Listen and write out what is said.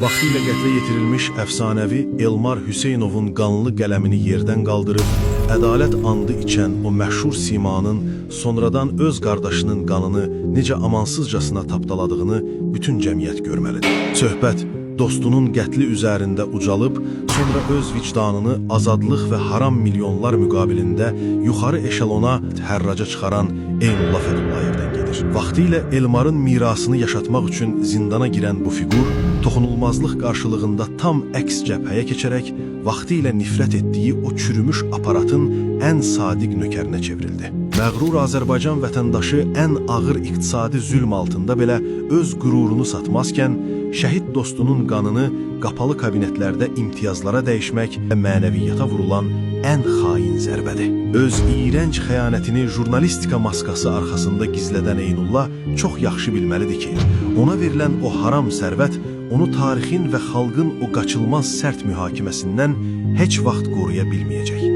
Vaxtilə qətlə yetirilmiş əfsanəvi Elmar Hüseynovun qanlı qələmini yerdən qaldırıb, ədalət andı içən o məşhur simanın sonradan öz qardaşının qanını necə amansızcasına tapdaladığını bütün cəmiyyət görməlidir. Söhbət dostunun qətli üzərində ucalıb, sonra öz vicdanını azadlıq və haram milyonlar müqabilində yuxarı eşelona hərraca çıxaran Eynullah Fədullayevdən gedir. Vaxtilə Elmarın mirasını yaşatmaq üçün zindana girən bu fiqur, toxunulmazlıq qarşılığında tam əks cəbhəyə keçərək, vaxtilə nifrət etdiyi o çürümüş aparatın ən sadiq nökərinə çevrildi. Məğrur Azərbaycan vətəndaşı ən ağır iqtisadi zülm altında belə öz qürurunu satmazkən, şəhid dostunun qanını qapalı kabinetlərdə imtiyazlara dəyişmək və mənəviyyata vurulan ən xain zərbədir. Öz iyrənc xəyanətini jurnalistika maskası arxasında gizlədən Eynullah çox yaxşı bilməlidir ki, ona verilən o haram sərvət onu tarixin və xalqın o qaçılmaz sərt mühakiməsindən heç vaxt qoruya bilməyəcək.